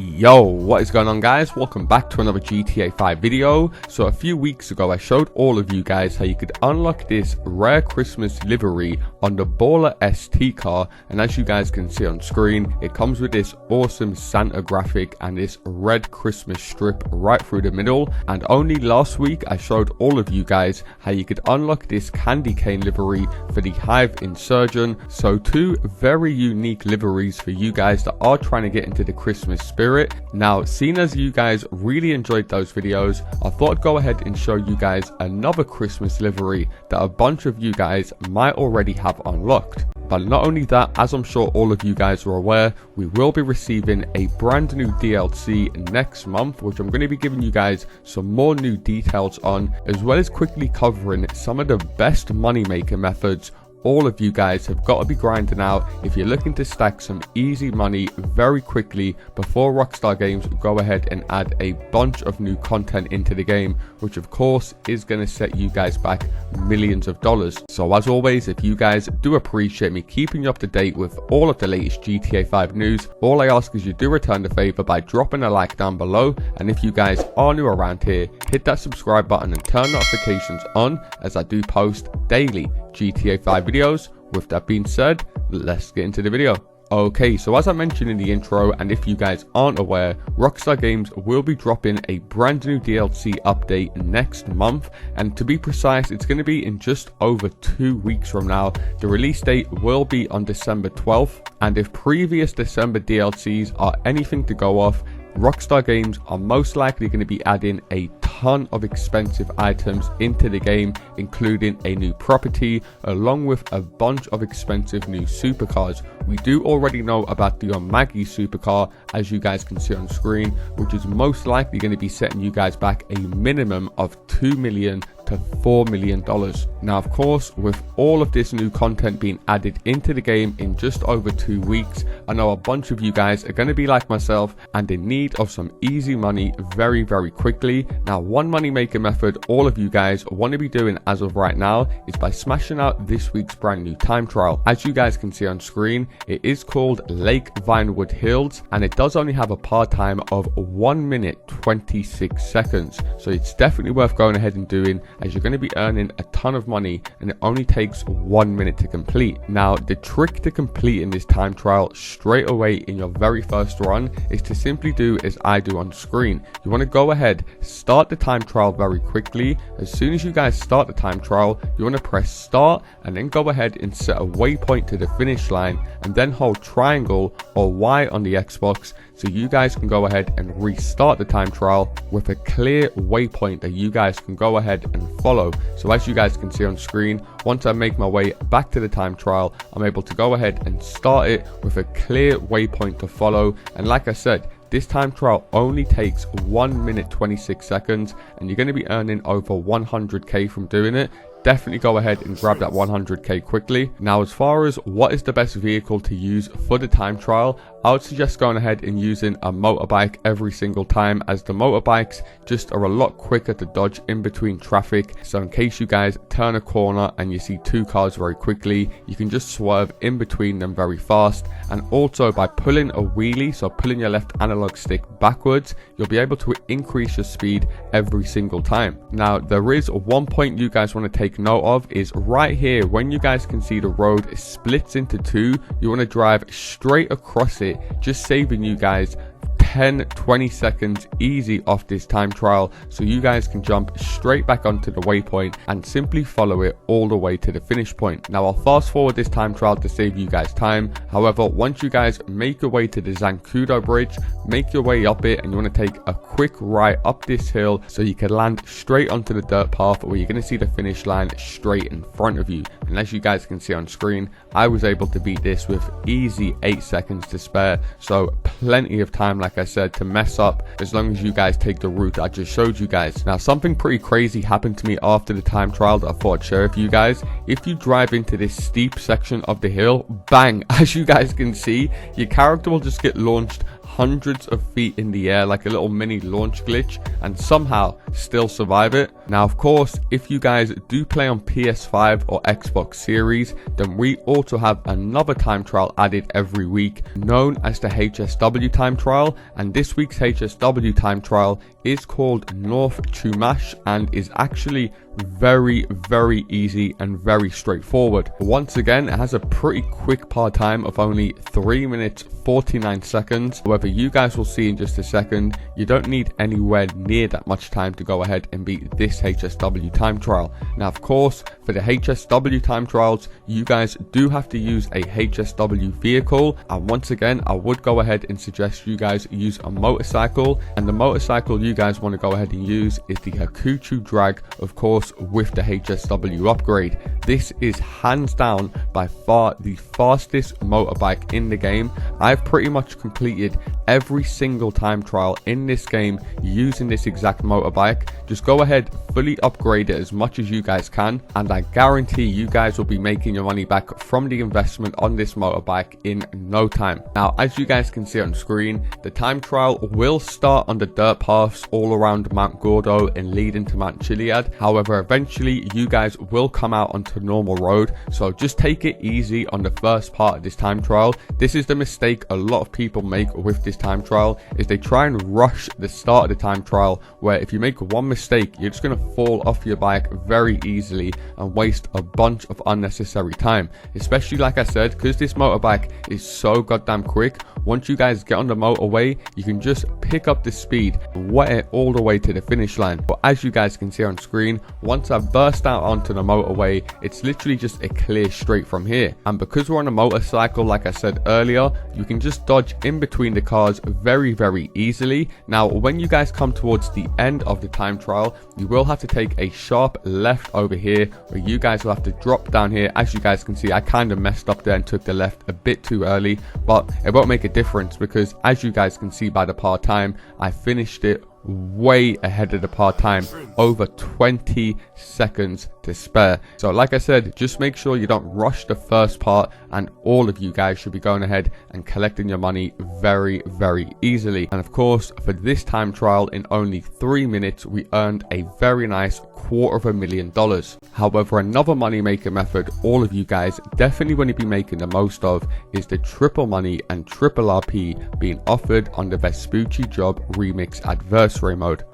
Yo, what is going on, guys? Welcome back to another GTA 5 video. So a few weeks ago I showed all of you guys how you could unlock this rare Christmas livery on the Baller ST car, and as you guys can see on screen, it comes with this awesome Santa graphic and this red Christmas strip right through the middle. And only last week I showed all of you guys how you could unlock this candy cane livery for the Hive Insurgent. So two very unique liveries for you guys that are trying to get into the Christmas spirit. Now, seeing as you guys really enjoyed those videos, I thought I'd go ahead and show you guys another Christmas livery that a bunch of you guys might already have unlocked. But not only that, as I'm sure all of you guys are aware, we will be receiving a brand new DLC next month, which I'm going to be giving you guys some more new details on, as well as quickly covering some of the best money making methods all of you guys have got to be grinding out if you're looking to stack some easy money very quickly before Rockstar Games go ahead and add a bunch of new content into the game, which of course is going to set you guys back millions of dollars. So as always, if you guys do appreciate me keeping you up to date with all of the latest GTA 5 news, all I ask is you do return the favor by dropping a like down below, and if you guys are new around here, hit that subscribe button and turn notifications on, as I do post daily GTA 5 videos. With that being said, let's get into the video. Okay, so as I mentioned in the intro, and if you guys aren't aware, Rockstar Games will be dropping a brand new DLC update next month, and to be precise, it's going to be in just over 2 weeks from now. The release date will be on December 12th, and if previous December DLCs are anything to go off, Rockstar Games are most likely going to be adding a ton of expensive items into the game, including a new property along with a bunch of expensive new supercars. We do already know about the Maggie supercar, as you guys can see on screen, which is most likely going to be setting you guys back a minimum of $2 million to $4 million. Now, of course, with all of this new content being added into the game in just over 2 weeks, I know a bunch of you guys are going to be like myself and in need of some easy money very quickly. Now, one money making method all of you guys want to be doing as of right now is by smashing out this week's brand new time trial. As you guys can see on screen, it is called Lake Vinewood Hills, and it does only have a part time of 1 minute 26 seconds. So it's definitely worth going ahead and doing, as you're going to be earning a ton of money and it only takes 1 minute to complete. Now, the trick to completing this time trial straight away in your very first run is to simply do as I do on screen. You want to go ahead, start the time trial very quickly. As soon as you guys start the time trial, you want to press start and then go ahead and set a waypoint to the finish line, and then hold triangle or Y on the Xbox so you guys can go ahead and restart the time trial with a clear waypoint that you guys can go ahead and follow. So as you guys can see on screen, once I make my way back to the time trial, I'm able to go ahead and start it with a clear waypoint to follow. And like I said, this time trial only takes 1 minute 26 seconds, and you're going to be earning over 100k from doing it. Definitely go ahead and grab that 100k quickly. Now, as far as what is the best vehicle to use for the time trial, I would suggest going ahead and using a motorbike every single time, as the motorbikes just are a lot quicker to dodge in between traffic. So in case you guys turn a corner and you see two cars very quickly, you can just swerve in between them very fast. And also by pulling a wheelie, so pulling your left analog stick backwards, you'll be able to increase your speed every single time. Now, there is one point you guys want to take note of, is right here when you guys can see the road splits into two, you want to drive straight across it, just saving you guys 10-20 seconds easy off this time trial, so you guys can jump straight back onto the waypoint and simply follow it all the way to the finish point. Now, I'll fast forward this time trial to save you guys time. However, once you guys make your way to the Zancudo bridge, make your way up it, and you want to take a quick right up this hill so you can land straight onto the dirt path where you're going to see the finish line straight in front of you. And as you guys can see on screen, I was able to beat this with easy 8 seconds to spare, so plenty of time, like I said, to mess up as long as you guys take the route I just showed you guys. Now, something pretty crazy happened to me after the time trial that I thought I'd share with you guys. If you drive into this steep section of the hill, bang, as you guys can see, your character will just get launched hundreds of feet in the air like a little mini launch glitch and somehow still survive it. Now, of course, if you guys do play on PS5 or Xbox Xbox Series, then we also have another time trial added every week known as the HSW time trial, and this week's HSW time trial is called North Chumash and is actually very easy and very straightforward. Once again, it has a pretty quick par time of only 3 minutes 49 seconds. However, you guys will see in just a second, you don't need anywhere near that much time to go ahead and beat this HSW time trial. Now, of course, for the HSW time trials, you guys do have to use a HSW vehicle, and once again, I would go ahead and suggest you guys use a motorcycle, and the motorcycle you guys want to go ahead and use is the Hakuchu Drag, of course, with the HSW upgrade. This is hands down by far the fastest motorbike in the game. I've pretty much completed every single time trial in this game using this exact motorbike. Just go ahead, fully upgrade it as much as you guys can, and I guarantee you guys will be making your money back from the investment on this motorbike in no time. Now, as you guys can see on screen, the time trial will start on the dirt paths all around Mount Gordo and lead into Mount Chiliad. However, eventually you guys will come out onto normal road, so just take it easy on the first part of this time trial. This is the mistake a lot of people make with this time trial, is they try and rush the start of the time trial, where if you make one mistake, you're just going to fall off your bike very easily and waste a bunch of unnecessary time. Especially, like I said, because this motorbike is so goddamn quick, once you guys get on the motorway, you can just pick up the speed and wet it all the way to the finish line. But as you guys can see on screen, once I burst out onto the motorway, it's literally just a clear straight from here. And because we're on a motorcycle, like I said earlier, you can just dodge in between the cars very easily. Now, when you guys come towards the end of the time trial, you will have to take a sharp left over here, where you guys will have to drop down here. As you guys can see, I kind of messed up there and took the left a bit too early, but it won't make a difference because, as you guys can see by the par time, I finished it way ahead of the par time, over 20 seconds to spare. So like I said, just make sure you don't rush the first part, and all of you guys should be going ahead and collecting your money very easily. And of course, for this time trial, in only 3 minutes, we earned a very nice $250,000. However, another money maker method all of you guys definitely want to be making the most of is the triple money and triple RP being offered on the Vespucci Job Remix adversary mode.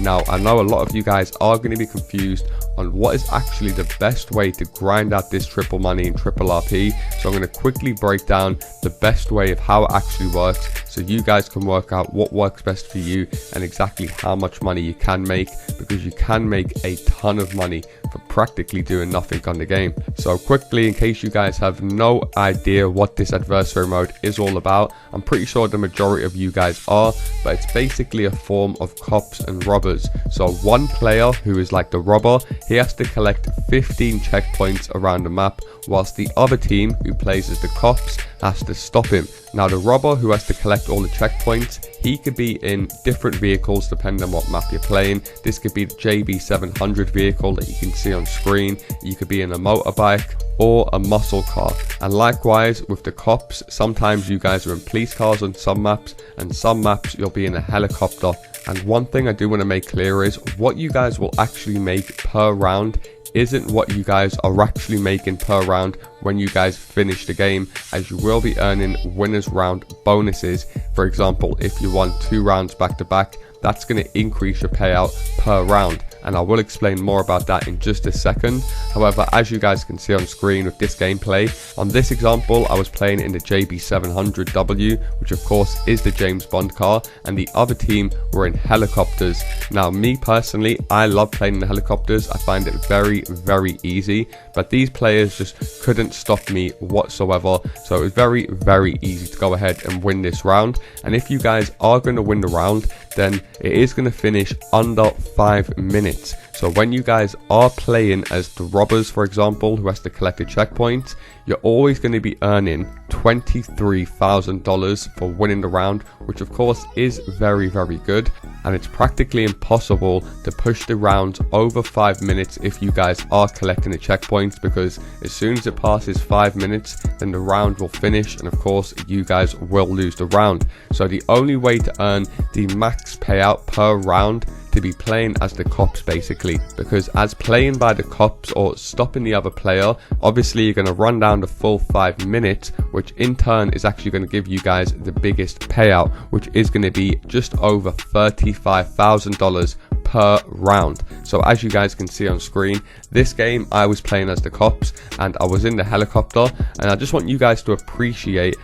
Now, I know a lot of you guys are going to be confused on what is actually the best way to grind out this triple money and triple RP, so I'm going to quickly break down the best way of how it actually works, so you guys can work out what works best for you and exactly how much money you can make, because you can make a ton of money for practically doing nothing on the game. So quickly, in case you guys have no idea what this adversary mode is all about, I'm pretty sure the majority of you guys are, but it's basically a form of cops and robbers. So one player, who is like the robber, he has to collect 15 checkpoints around the map, whilst the other team, who plays as the cops, has to stop him. Now, the robber, who has to collect all the checkpoints, he could be in different vehicles depending on what map you're playing. This could be the JB700 vehicle that you can see on screen. You could be in a motorbike or a muscle car. And likewise with the cops, sometimes you guys are in police cars on some maps, and some maps you'll be in a helicopter. And one thing I do want to make clear is what you guys will actually make per round isn't what you guys are actually making per round when you guys finish the game, as you will be earning winners round bonuses. For example, if you won 2 rounds back to back, that's going to increase your payout per round, and I will explain more about that in just a second. However, as you guys can see on screen with this gameplay, on this example I was playing in the JB700W, which of course is the James Bond car, and the other team were in helicopters. Now, me personally, I love playing in the helicopters. I find it very easy, but these players just couldn't stop me whatsoever, so it was very easy to go ahead and win this round. And if you guys are going to win the round, then it is going to finish under 5 minutes. So when you guys are playing as the robbers, for example, who has to collect a checkpoint, you're always going to be earning $23,000 for winning the round, which of course is very good, and it's practically impossible to push the rounds over 5 minutes if you guys are collecting the checkpoints, because as soon as it passes 5 minutes, then the round will finish, and of course you guys will lose the round. So the only way to earn the max payout per round to be playing as the cops basically, because as playing by the cops or stopping the other player, obviously you're going to run down the full 5 minutes, which in turn is actually going to give you guys the biggest payout, which is going to be just over $35,000 per round. So as you guys can see on screen, this game I was playing as the cops and I was in the helicopter, and I just want you guys to appreciate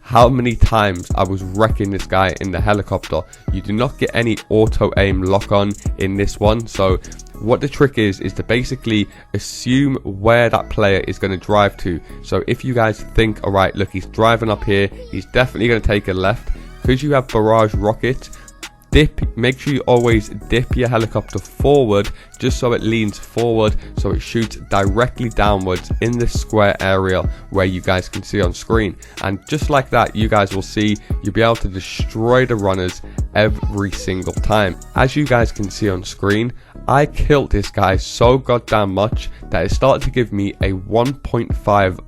how many times I was wrecking this guy in the helicopter. You do not get any auto aim lock on in this one, so what the trick is to basically assume where that player is going to drive to. So if you guys think, alright, look, he's driving up here, he's definitely going to take a left, because you have barrage rockets. Make sure you always dip your helicopter forward, just so it leans forward, so it shoots directly downwards in this square area where you guys can see on screen. And just like that, you guys will see you'll be able to destroy the runners every single time. As you guys can see on screen, I killed this guy so goddamn much that it started to give me a 1.5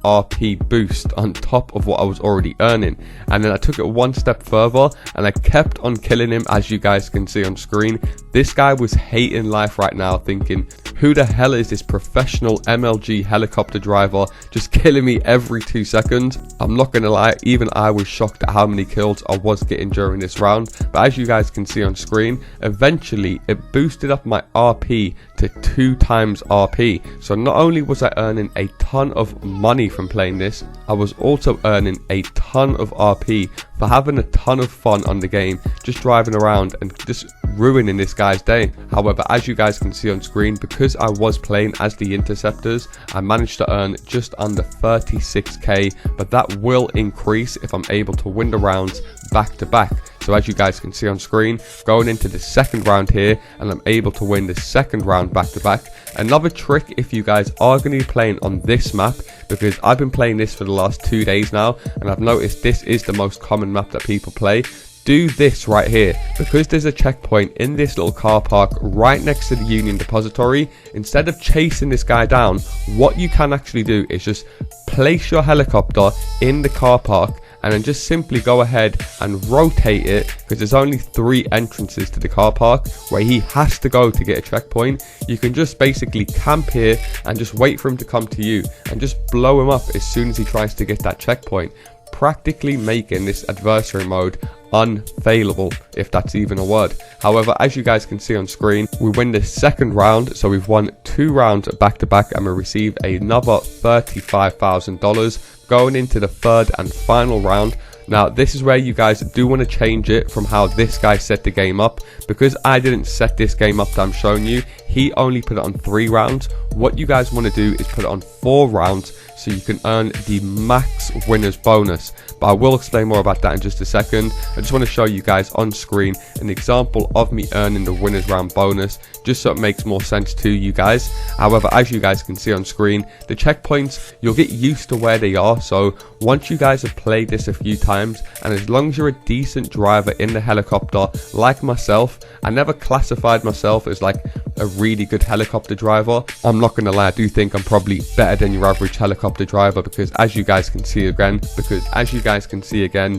RP boost on top of what I was already earning. And then I took it one step further and I kept on killing him. As you guys can see on screen, this guy was hating life right now, thinking, who the hell is this professional MLG helicopter driver just killing me every 2 seconds? I'm not gonna lie, even I was shocked at how many kills I was getting during this round. But as you guys can see on screen, eventually it boosted up my RP to 2 times RP. So not only was I earning a ton of money from playing this, I was also earning a ton of RP for having a ton of fun on the game, just driving around and just ruining this guy's day. However, as you guys can see on screen, because I was playing as the interceptors, I managed to earn just under 36k, but that will increase if I'm able to win the rounds back to back. So as you guys can see on screen, going into the second round here, and I'm able to win the second round back to back. Another trick, if you guys are going to be playing on this map, because I've been playing this for the last 2 days now, and I've noticed this is the most common map that people play. Do this right here, because there's a checkpoint in this little car park right next to the Union Depository. Instead of chasing this guy down, what you can actually do is just place your helicopter in the car park and then just simply go ahead and rotate it, because there's only 3 entrances to the car park where he has to go to get a checkpoint. You can just basically camp here and just wait for him to come to you and just blow him up as soon as he tries to get that checkpoint, practically making this adversary mode unfailable, if that's even a word. However, as you guys can see on screen, we win the second round, so we've won 2 rounds back to back, and we receive another $35,000 going into the third and final round. Now this is where you guys do want to change it from how this guy set the game up, because I didn't set this game up that I'm showing you. He only put it on 3 rounds. What you guys want to do is put it on 4 rounds, so you can earn the max winners bonus. But I will explain more about that in just a second. I just want to show you guys on screen an example of me earning the winners round bonus, just so it makes more sense to you guys. However, as you guys can see on screen, the checkpoints, you'll get used to where they are. So once you guys have played this a few times, and as long as you're a decent driver in the helicopter like myself, I never classified myself as like a really good helicopter driver. I'm not gonna lie, I do think I'm probably better than your average helicopter driver, because as you guys can see again,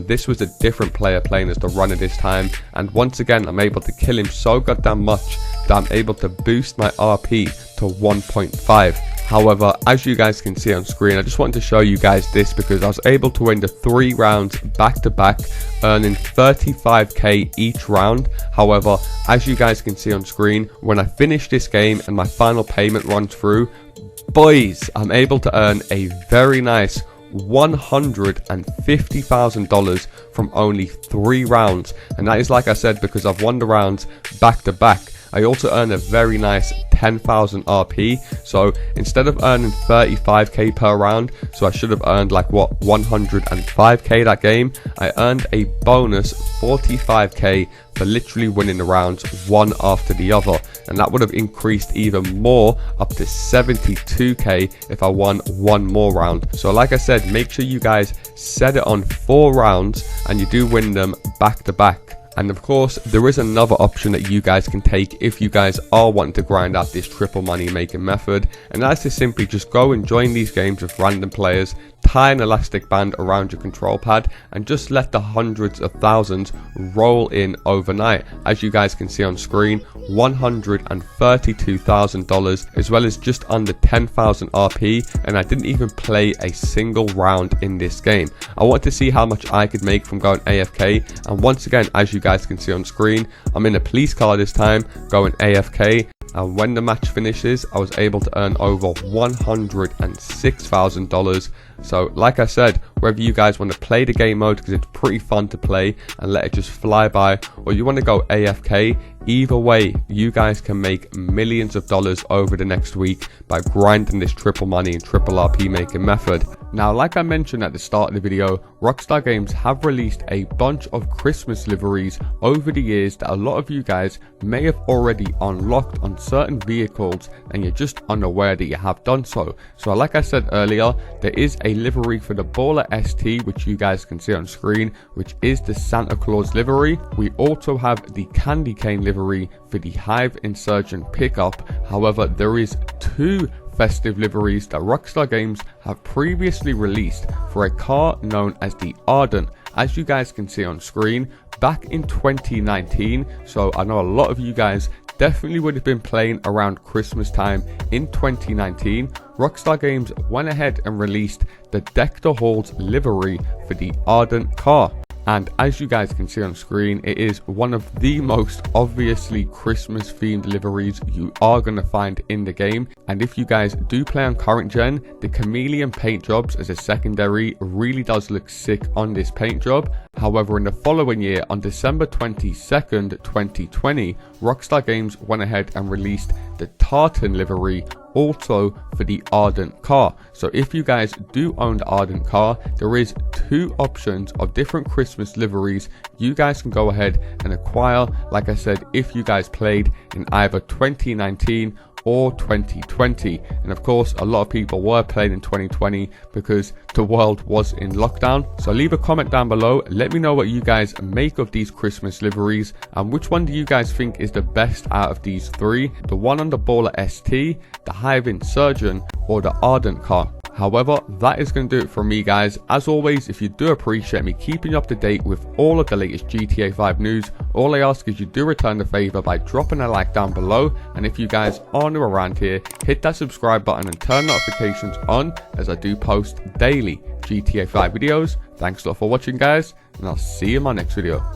this was a different player playing as the runner this time, and once again I'm able to kill him so goddamn much that I'm able to boost my RP to 1.5. However, as you guys can see on screen, I just wanted to show you guys this, because I was able to win the 3 rounds back to back, earning 35k each round. However, as you guys can see on screen, when I finish this game and my final payment runs through, boys, I'm able to earn a very nice $150,000 from only 3 rounds. And that is, like I said, because I've won the rounds back to back. I also earn a very nice 10,000 RP. So instead of earning 35k per round, so I should have earned like what, 105k that game, I earned a bonus 45k for literally winning the rounds one after the other, and that would have increased even more up to 72k if I won 1 more round. So like I said, make sure you guys set it on 4 rounds and you do win them back to back. And of course, there is another option that you guys can take if you guys are wanting to grind out this triple money making method, and that's to simply just go and join these games with random players, tie an elastic band around your control pad and just let the hundreds of thousands roll in overnight. As you guys can see on screen, $132,000 as well as just under 10,000 RP, and I didn't even play a single round in this game. I wanted to see how much I could make from going AFK, and once again, as you guys can see on screen, I'm in a police car this time going AFK, and when the match finishes I was able to earn over $106,000. So like I said, whether you guys want to play the game mode because it's pretty fun to play and let it just fly by, or you want to go AFK, either way you guys can make millions of dollars over the next week by grinding this triple money and triple RP making method. Now, like I mentioned at the start of the video, Rockstar Games have released a bunch of Christmas liveries over the years that a lot of you guys may have already unlocked on certain vehicles and you're just unaware that you have done so. So like I said earlier, there is a livery for the Baller ST, which you guys can see on screen, which is the Santa Claus livery. We also have the Candy Cane livery for the Hive Insurgent pickup. However, there is two festive liveries that Rockstar Games have previously released for a car known as the Ardent. As you guys can see on screen, back in 2019, so I know a lot of you guys definitely would have been playing around Christmas time in 2019, Rockstar Games went ahead and released the Deck the Halls livery for the Ardent car. And as you guys can see on screen, it is one of the most obviously Christmas themed liveries you are going to find in the game. And if you guys do play on current gen, the chameleon paint jobs as a secondary really does look sick on this paint job. However, in the following year, on December 22nd, 2020, Rockstar Games went ahead and released the Tartan livery also for the Ardent car. So if you guys do own the Ardent car, there is two options of different Christmas liveries you guys can go ahead and acquire. Like I said, if you guys played in either 2019 or 2020, and of course a lot of people were playing in 2020 because the world was in lockdown. So leave a comment down below, let me know what you guys make of these Christmas liveries and which one do you guys think is the best out of these three, the one on the Baller ST, the Hive Insurgent, or the Ardent car. However, that is going to do it for me, guys. As always, if you do appreciate me keeping you up to date with all of the latest GTA 5 news, all I ask is you do return the favor by dropping a like down below. And if you guys are new around here, hit that subscribe button and turn notifications on, as I do post daily GTA 5 videos. Thanks a lot for watching, guys, and I'll see you in my next video.